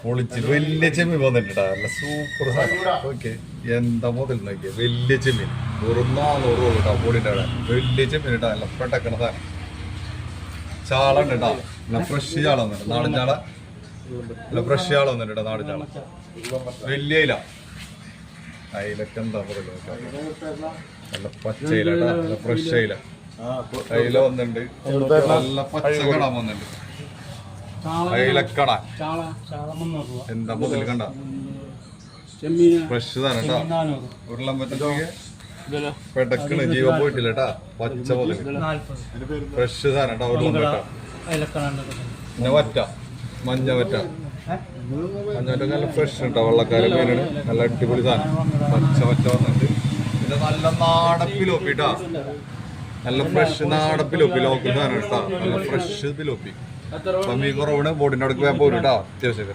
പൊളിച്ച് വലിയ ചെമ്മീൻ വന്നിട്ടാ നല്ല സൂപ്പർ സാധനം. ഓക്കെ എന്താ മുതൽ നോക്കിയ വലിയ ചെമ്മീൻ വെറും 400 രൂപ കേട്ടോ പൊടിന്റെ അവിടെ. വലിയ ചെമ്മീൻ ഇട്ടാ നല്ല പെട്ടക്കണ സാധനം. ചാള ഉണ്ട് കേട്ടാ നല്ല ഫ്രഷ് ചാള വന്നിട്ട് നാടൻ ചാള നല്ല ഫ്രഷ് ചാള വന്നിട്ട് കേട്ടോ നാടൻ ചാള. വലിയ ഇല അയിലൊക്കെ എന്താ മുതൽ നോക്കാം നല്ല പച്ചയില കേട്ടാ നല്ല ഫ്രഷ് ഇല അയില വന്നിട്ടുണ്ട്. നല്ല പച്ചക്കട വന്നിട്ടുണ്ട്. അയിലക്കട എന്താ മുതൽ കണ്ട ഫ്രഷ് തന്നെ കേട്ടാ. ഉരുളൻ പറ്റൊക്കെ പെടക്കണ് ജീവൻ പോയിട്ടില്ല കേട്ടാ. പച്ച മുതൽ ഫ്രഷ് സാധനം കേട്ടാ. ഉരുളൻ പറ്റ പിന്നെ വറ്റ മഞ്ഞ വറ്റ നല്ല ഫ്രഷ് കേട്ടോ. വെള്ളക്കാര മീനാണ് നല്ല അടിപൊളി സാധനം. പച്ച വറ്റ വന്നിട്ട് പിന്നെ നല്ല നാടൻ പിലോപ്പി കേട്ടാ. നല്ല ഫ്രഷ് നാടൻ പിലോപ്പി ലോക്കൽ സാധനം കേട്ടാ. നല്ല ഫ്രഷ് പിലോപ്പി. മീ കുറവാണ് ബോട്ടിന്റെ അടുക്ക് പോയാൽ പോരും കേട്ടോ. അത്യാവശ്യം